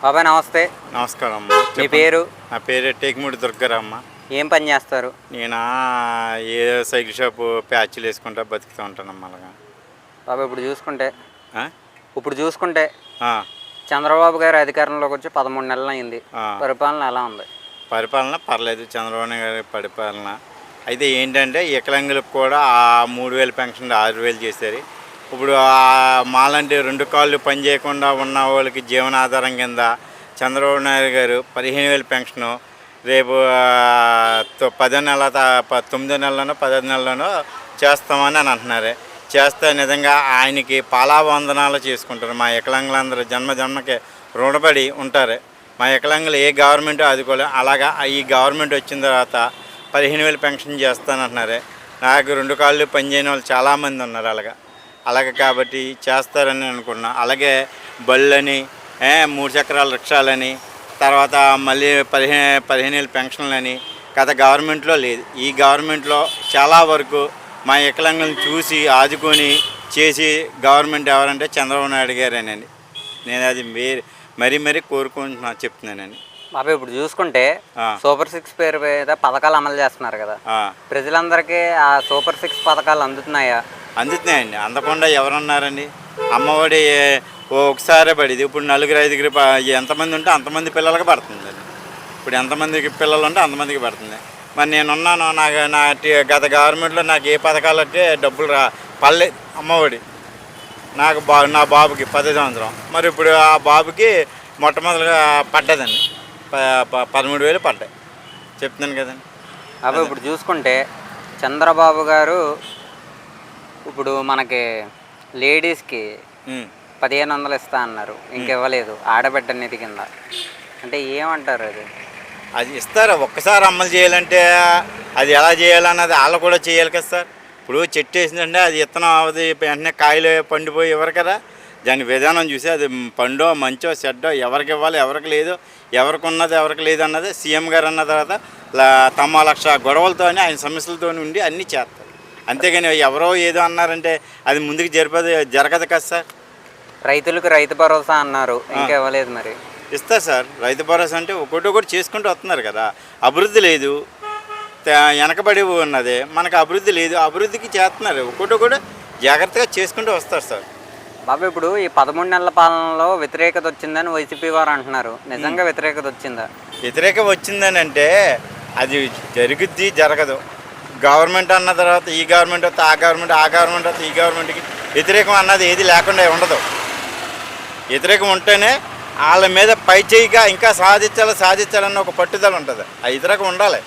బాబాయ్ నమస్తే. నమస్కారం అమ్మ. మీ చెప్పండి. పేరు? నా పేరు టేకుమూడి దుర్గారామ్మ. ఏం పని చేస్తారు? నేను ఏ సైకిల్ షాపు ప్యాచ్లు వేసుకుంటా బతుకుతూ ఉంటానమ్మా అలాగా. బాబాయ్ ఆ? ఇప్పుడు చూసుకుంటే ఆ, చంద్రబాబు గారు అధికారంలోకి వచ్చి 13 నెలలు అయింది. ఆ. పరిపాలన ఎలా ఉంది? పరిపాలన పర్లేదు, చంద్రబాబు నాయుడు గారి పరిపాలన. అయితే ఏంటంటే వికలాంగులకు కూడా ఆ 3,000 పెన్షన్ 6,000 చేశారు. ఇప్పుడు మాలాంటి 2 కాళ్ళు పని చేయకుండా ఉన్న వాళ్ళకి జీవనాధారం కింద చంద్రబాబు నాయుడు గారు 15,000 పెన్షను రేపు 10 నెల 9 నెలలోనో 10 నెలలోనో చేస్తామని అని అంటున్నారు. చేస్తే నిజంగా ఆయనకి పాలావందనాలు చేసుకుంటారు. మా వికలాంగులందరూ జన్మకి రుణపడి ఉంటారు. మా వికలాంగులు ఏ గవర్నమెంట్ ఆదుకోలే. అలాగా ఈ గవర్నమెంట్ వచ్చిన తర్వాత 15,000 పెన్షన్ చేస్తానంటున్నారు. నాకు 2 కాళ్ళు పనిచేయని వాళ్ళు చాలామంది ఉన్నారు. అలాగే కాబట్టి చేస్తారని అనుకున్నా. అలాగే బళ్ళని 3 చక్రాల రిక్షాలని తర్వాత మళ్ళీ 15,000 పెన్షన్లని గత గవర్నమెంట్లో లేదు. ఈ గవర్నమెంట్లో చాలా వరకు మా వికలాంగులను చూసి ఆదుకొని చేసి గవర్నమెంట్ ఎవరంటే చంద్రబాబు నాయుడు గారేనండి. నేను అది మరీ కోరుకుంటున్నా చెప్తున్నానండి. బాబాయ్ ఇప్పుడు చూసుకుంటే సూపర్ 6 పేరు మీద పథకాలు అమలు చేస్తున్నారు కదా, ప్రజలందరికీ ఆ సూపర్ 6 పథకాలు అందుతున్నాయా? అందుతున్నాయండి. అందకుండా ఎవరున్నారండి? అమ్మఒడి ఒకసారే పడింది. ఇప్పుడు 4-5 ఎంతమంది ఉంటే అంతమంది పిల్లలకి పడుతుంది. ఇప్పుడు ఎంతమందికి పిల్లలు ఉంటే అంతమందికి పడుతుంది. మరి నేనున్నాను, నా గత గవర్నమెంట్లో నాకు ఏ పథకాలకి డబ్బులు పడలేదు. అమ్మఒడి నాకు నా బాబుకి 10 సంవత్సరం. మరి ఇప్పుడు ఆ బాబుకి మొట్టమొదటిగా పడ్డదండి, 13,000 పడ్డాయి. చెప్తున్నాను కదండి. అప్పుడు ఇప్పుడు చూసుకుంటే చంద్రబాబు గారు ఇప్పుడు మనకి లేడీస్కి 1,500 ఇస్తా అన్నారు, ఇంకివ్వలేదు. ఆడబిడ్డ నిధి కింద అంటే ఏమంటారు? అది ఇస్తారు. ఒక్కసారి అమలు చేయాలంటే అది ఎలా చేయాలన్నది వాళ్ళు కూడా చేయాలి కదా సార్. ఇప్పుడు చెట్టు వేసిందంటే అది విత్తనం అవది వెంటనే కాయలు పండిపోయి ఇవ్వరు కదా. దాని విధానం చూసి అది పండో మంచో చెడ్డో ఎవరికి ఇవ్వాలి, ఎవరికి లేదు, ఎవరికి ఉన్నది ఎవరికి లేదు అన్నది సీఎం గారు అన్న తర్వాత తమ లక్ష గొడవలతో ఆయన సమస్యలతో ఉండి అన్నీ చేస్తారు. అంతేగాని ఎవరో ఏదో అన్నారంటే అది ముందుకు జరగదు కదా సార్. రైతులకు రైతు భరోసా అన్నారు, ఇంకా ఇవ్వలేదు. మరి ఇస్తారు సార్. రైతు భరోసా అంటే ఒకటి చేసుకుంటూ వస్తున్నారు కదా. అభివృద్ధి లేదు, వెనకబడి ఉన్నది. మనకు అభివృద్ధి లేదు, అభివృద్ధికి చేస్తున్నారు. ఒకటి జాగ్రత్తగా చేసుకుంటూ వస్తారు సార్. బాబు ఇప్పుడు ఈ 13 నెలల పాలనలో వ్యతిరేకత వచ్చిందని వైసీపీ వారు అంటున్నారు. నిజంగా వ్యతిరేకత వచ్చిందా? వ్యతిరేకత వచ్చిందని అంటే అది జరుగుద్ది జరగదు. గవర్నమెంట్ అన్న తర్వాత ఈ గవర్నమెంట్ వస్తే ఆ గవర్నమెంట్ వస్తే ఈ గవర్నమెంట్కి వ్యతిరేకం అన్నది ఏది లేకుండా ఉండదు. వ్యతిరేకం ఉంటేనే వాళ్ళ మీద పైచేయిగా ఇంకా సాధించాలన్న ఒక పట్టుదల ఉంటుంది. ఆ వ్యతిరేకం ఉండాలి.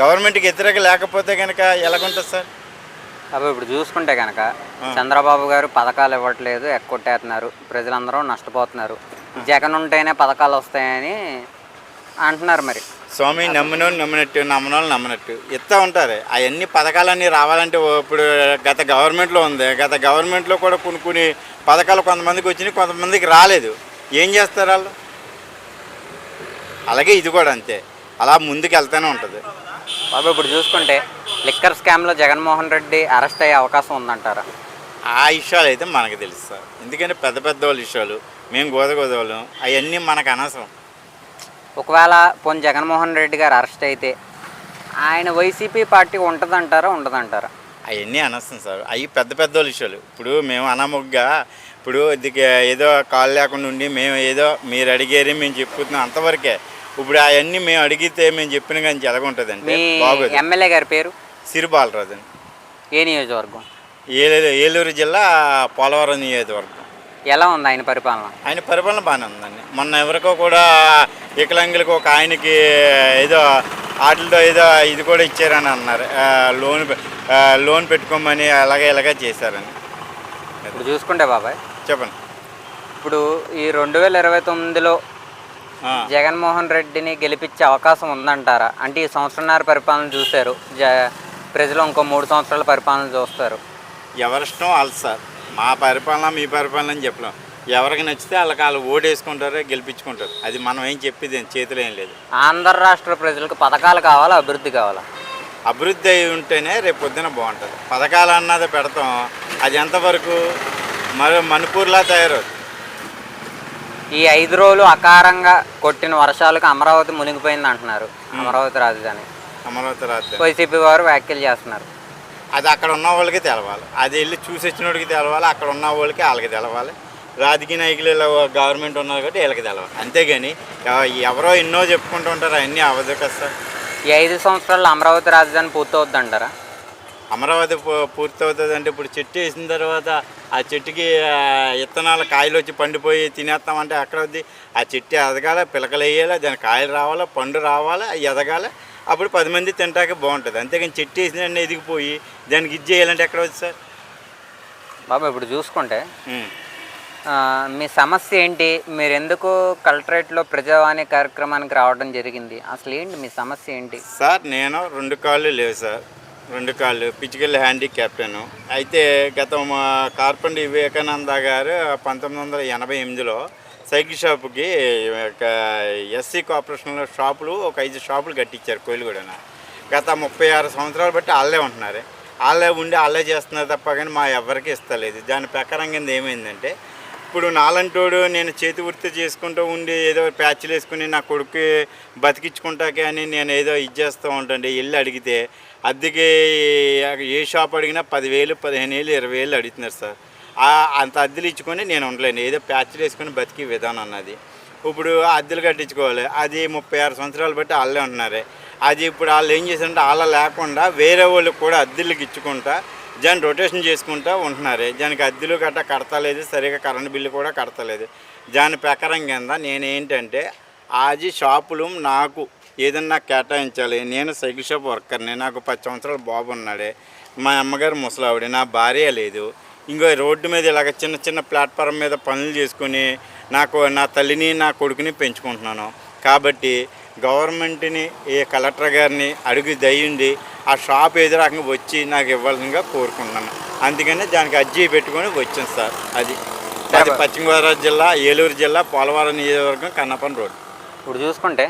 గవర్నమెంట్కి వ్యతిరేకం లేకపోతే కనుక ఎలాగుంటుంది సార్? అవి ఇప్పుడు చూసుకుంటే కనుక చంద్రబాబు గారు పథకాలు ఇవ్వట్లేదు, ఎక్కొట్టేస్తున్నారు, ప్రజలందరూ నష్టపోతున్నారు. జగన్ ఉంటేనే పథకాలు వస్తాయని అంటున్నారు. మరి స్వామి నమ్మనట్టు ఇస్తూ ఉంటారు. అవన్నీ పథకాలన్నీ రావాలంటే ఇప్పుడు గత గవర్నమెంట్లో ఉంది. గత గవర్నమెంట్లో కూడా కొన్ని పథకాలు కొంతమందికి వచ్చినాయి, కొంతమందికి రాలేదు. ఏం చేస్తారు వాళ్ళు? అలాగే ఇది కూడా అంతే, అలా ముందుకు వెళ్తూనే ఉంటుంది. బాబు ఇప్పుడు చూసుకుంటే లిక్కర్ స్కామ్లో జగన్మోహన్ రెడ్డి అరెస్ట్ అయ్యే అవకాశం ఉందంటారా? ఆ విషయాలు అయితే మనకు తెలుసు సార్. ఎందుకంటే పెద్ద వాళ్ళ విషయాలు మేము గోదగోదవాళ్ళం, అవన్నీ మనకు అనవసరం. ఒకవేళ పోనీ జగన్మోహన్ రెడ్డి గారు అరెస్ట్ అయితే ఆయన వైసీపీ పార్టీ ఉంటుందంటారా ఉండదంటారా? అవన్నీ అనవసరం సార్. అవి పెద్ద వాళ్ళ విషయాలు. ఇప్పుడు మేము అనముగ్గా ఇప్పుడు ఏదో కాలు లేకుండా ఉండి మేము ఏదో మీరు అడిగారు మేము చెప్పుతున్నాం అంతవరకే. ఇప్పుడు అవన్నీ మేము అడిగితే మేము చెప్పిన కానీ ఎలాగుంటుందండి? బాగోదు. ఎమ్మెల్యే గారి పేరు సిరి బాలరాజు అండి. ఏ నియోజకవర్గం? ఏలూరు జిల్లా పోలవరం నియోజకవర్గం. ఎలా ఉంది ఆయన పరిపాలన? ఆయన పరిపాలన బాగానే ఉందండి. మొన్న ఎవరికో కూడా వికలాంగులకు ఒక ఆయనకి ఏదో వాటితో ఏదో ఇది కూడా ఇచ్చారని అన్నారు, లోన్ పెట్టుకోమని ఇలాగే చేశారని. ఇప్పుడు చూసుకుంటే బాబాయ్ చెప్పండి. ఇప్పుడు ఈ 2029లో జగన్మోహన్ రెడ్డిని గెలిపించే అవకాశం ఉందంటారా? అంటే ఈ సంవత్సరాల పరిపాలన చూశారు, ప్రజలు ఇంకో 3 సంవత్సరాల పరిపాలన చూస్తారు. ఎవరిష్టం వాళ్ళు సార్. మా పరిపాలన మీ పరిపాలన అని చెప్పలేం. ఎవరికి నచ్చితే వాళ్ళు ఓటు వేసుకుంటారు, గెలిపించుకుంటారు. అది మనం ఏం చెప్పేది చేతిలో ఏం లేదు. ఆంధ్ర రాష్ట్ర ప్రజలకు పథకాలు కావాలా, అభివృద్ధి కావాలా? అభివృద్ధి అయి ఉంటేనే రేపు పొద్దున బాగుంటుంది. పథకాలు అన్నది పెడతాం, అది ఎంతవరకు మణిపూర్లా తయారవుతుంది. ఈ 5 రోజులు అకారంగా కొట్టిన వర్షాలకు అమరావతి మునిగిపోయింది అంటున్నారు. అమరావతి రాజధాని అమరావతి రాజధాని వైసీపీ వారు వ్యాఖ్యలు చేస్తున్నారు. అది అక్కడ ఉన్న వాళ్ళకి తెలవాలి, అది వెళ్ళి చూసి వచ్చినోడికి తెలవాలి, అక్కడ ఉన్న వాళ్ళకి వాళ్ళకి తెలవాలి. రాజకీయ నాయకులు ఇలా గవర్నమెంట్ ఉన్నారు కాబట్టి వీళ్ళకి తెలవాలి. అంతేగాని ఎవరో ఎన్నో చెప్పుకుంటూ ఉంటారు, అవన్నీ అవ్వదు కదా సార్. ఈ 5 సంవత్సరాల్లో అమరావతి రాజధాని పూర్తవుద్ది అంటారా? అమరావతి పూర్తి అవుతుంది అంటే ఇప్పుడు చెట్టు వేసిన తర్వాత ఆ చెట్టుకి విత్తనాలు కాయలు వచ్చి పండిపోయి తినేస్తామంటే ఎక్కడ వద్ది? ఆ చెట్టు ఎదగాల, పిలకలు వేయాలి, దాని కాయలు రావాలి, పండు రావాలి, అవి ఎదగాలి, అప్పుడు 10 మంది తింటాకే బాగుంటుంది. అంతేగాని చెట్టు వేసిన ఎదిగిపోయి దానికి ఇది చేయాలంటే ఎక్కడ వద్దు సార్. బాబు ఇప్పుడు చూసుకుంటే మీ సమస్య ఏంటి? మీరు ఎందుకు కలెక్టరేట్లో ప్రజావాణి కార్యక్రమానికి రావడం జరిగింది? అసలు ఏంటి మీ సమస్య ఏంటి? సార్ నేను 2 కాళ్ళు లేవు సార్, 2 కాళ్ళు ఫిజికల్ హ్యాండిక్యాప్టాను. అయితే గత మా కార్పొరేటర్ వివేకానంద గారు 1988లో సైకిల్ షాపుకి ఎస్సీ కార్పొరేషన్లో షాపులు ఒక 5 షాపులు కట్టించారు కోయిలగూడన. గత 36 సంవత్సరాలు బట్టి వాళ్ళే ఉంటున్నారు, వాళ్ళే ఉండి వాళ్ళే చేస్తున్నారు తప్ప కానీ మా ఎవరికి ఇస్తలేదు. దాని ప్రకారం కింద ఏమైందంటే ఇప్పుడు నాలంటోడు నేను చేతి వృత్తి చేసుకుంటూ ఉండి ఏదో ప్యాచ్లు వేసుకుని నా కొడుకు బతికించుకుంటాకే అని నేను ఏదో ఇది చేస్తూ ఉంటాండి. వెళ్ళి అడిగితే అద్దెకి ఏ షాప్ అడిగినా 10,000, 15,000, 20,000 అడుగుతున్నారు సార్. అంత అద్దెలు ఇచ్చుకొని నేను ఉండలేను, ఏదో ప్యాచ్లు వేసుకొని బతికి విధానం అన్నది. ఇప్పుడు అద్దెలు కట్టించుకోవాలి, అది 36 సంవత్సరాలు బట్టి వాళ్ళే ఉంటున్నారు. అది ఇప్పుడు వాళ్ళు ఏం చేశారంటే వాళ్ళ లేకుండా వేరే వాళ్ళకి కూడా అద్దెలకు ఇచ్చుకుంటా దాన్ని రొటేషన్ చేసుకుంటూ ఉంటున్నారు. దానికి అద్దెలు గట్రా కడతలేదు, సరిగా కరెంటు బిల్లు కూడా కడతలేదు. దాని ప్రకారం కింద నేనేంటంటే అది షాపులు నాకు ఏదన్నా కేటాయించాలి. నేను సైకిల్ షాప్ వర్కర్ని, నాకు 10 సంవత్సరాల బాబు ఉన్నాడే, మా అమ్మగారు ముసలావిడ, నా భార్య లేదు. ఇంకో రోడ్డు మీద ఇలాగ చిన్న చిన్న ప్లాట్ఫారం మీద పనులు చేసుకుని నా తల్లిని నా కొడుకుని పెంచుకుంటున్నాను. కాబట్టి గవర్నమెంట్ని కలెక్టర్ గారిని అడుగు దయ్యండి ఆ షాప్ ఏదో రకంగా వచ్చి నాకు ఇవ్వాల్సిందిగా కోరుకుంటున్నాను. అందుకని దానికి అర్జీ పెట్టుకొని వచ్చాను సార్. అది పశ్చిమ గోదావరి జిల్లా, ఏలూరు జిల్లా, పోలవరం నియోజకవర్గం, కన్నపన్ రోడ్. ఇప్పుడు చూసుకుంటే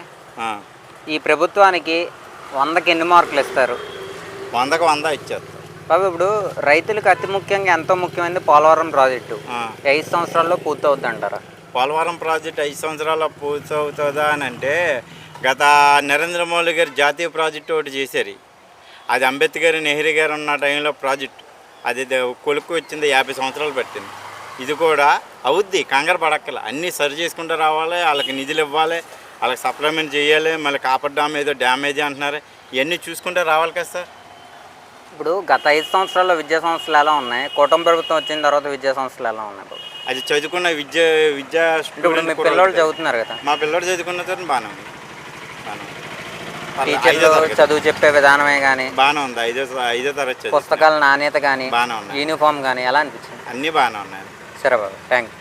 ఈ ప్రభుత్వానికి 100కి ఎన్ని మార్కులు ఇస్తారు? 100కి 100 ఇచ్చేస్తారు బాబు. ఇప్పుడు రైతులకు అతి ముఖ్యంగా ఎంతో ముఖ్యమైనది పోలవరం ప్రాజెక్టు 5 సంవత్సరాల్లో పూర్తవుద్ది అంటారా? పోలవరం ప్రాజెక్టు 5 సంవత్సరాల్లో పూర్తవుతుందా అని అంటే గత నరేంద్ర మోడీ గారు జాతీయ ప్రాజెక్టు ఒకటి చేశారు. అది అంబేద్కర్, నెహ్రూ గారు ఉన్న టైంలో ప్రాజెక్టు, అది కొలుక్కు వచ్చింది 50 సంవత్సరాలు పట్టింది. ఇది కూడా అవుద్ది, కంగారు పడక్కల, అన్నీ సరి చేసుకుంటూ రావాలి, వాళ్ళకి నిధులు ఇవ్వాలి, వాళ్ళకి సప్లిమెంట్ చేయాలి, మళ్ళీ కాపర్ డ్యామ్ ఏదో డ్యామేజ్ అంటున్నారు, ఇవన్నీ చూసుకుంటూ రావాలి కదా సార్. ఇప్పుడు గత 5 సంవత్సరాల్లో విద్యా సంస్థలు ఎలా ఉన్నాయి, కూటమి ప్రభుత్వం వచ్చిన తర్వాత విద్యా సంస్థలు ఎలా ఉన్నాయి బాబు? అది చదువుకున్న విద్యా ఇప్పుడు మీ పిల్లలు చదువుతున్నారు కదా? మా పిల్లలు చదువుకున్న తర్వాత బాగానే ఉంది, టీచర్లు చదువు చెప్పే విధానమే కానీ బాగానే ఉంది. 5వ తరగతి పుస్తకాల నాణ్యత కానీ, బాగానే ఉన్నాయి, యూనిఫామ్ కానీ ఎలా అనిపించింది? అన్నీ బాగానే ఉన్నాయి. సరే బాబు, థ్యాంక్ యూ.